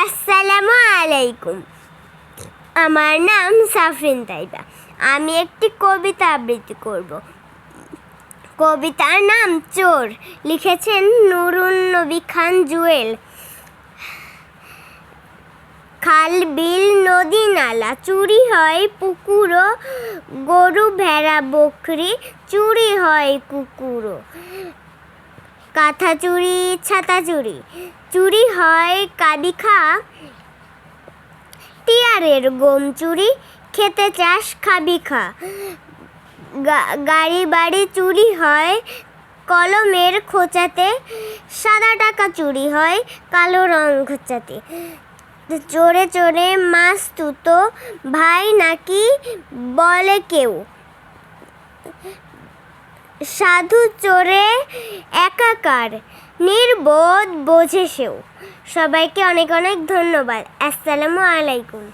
আসসালামু আলাইকুম। আমার নাম সাফরিন তাইবা। আমি একটি কবিতা আবৃত্তি করব। কবিতার নাম চোর, লিখেছেন নুরুন নবী খান জুয়েল। খাল বিল নদী নালা চুরি হয় পুকুরো, গরু ভেড়া বকরি চুরি হয় কুকুরো। কাঁথা চুরি ছাতা চুরি চুরি হয় কাবিখা, টিয়ারের গম চুরি খেতে চাস খাবি খা। গাড়ি বাড়ি চুরি হয় কলমের খোঁচাতে, সাদা টাকা চুরি হয় কালো রং খোঁচাতে। চোরে চোরে মাছ তুতো ভাই নাকি বলে কেউ, সাধু চোরে একাকার নির্বোধ বোঝে সেও। সবাইকে অনেক অনেক ধন্যবাদ। আসসালামু আলাইকুম।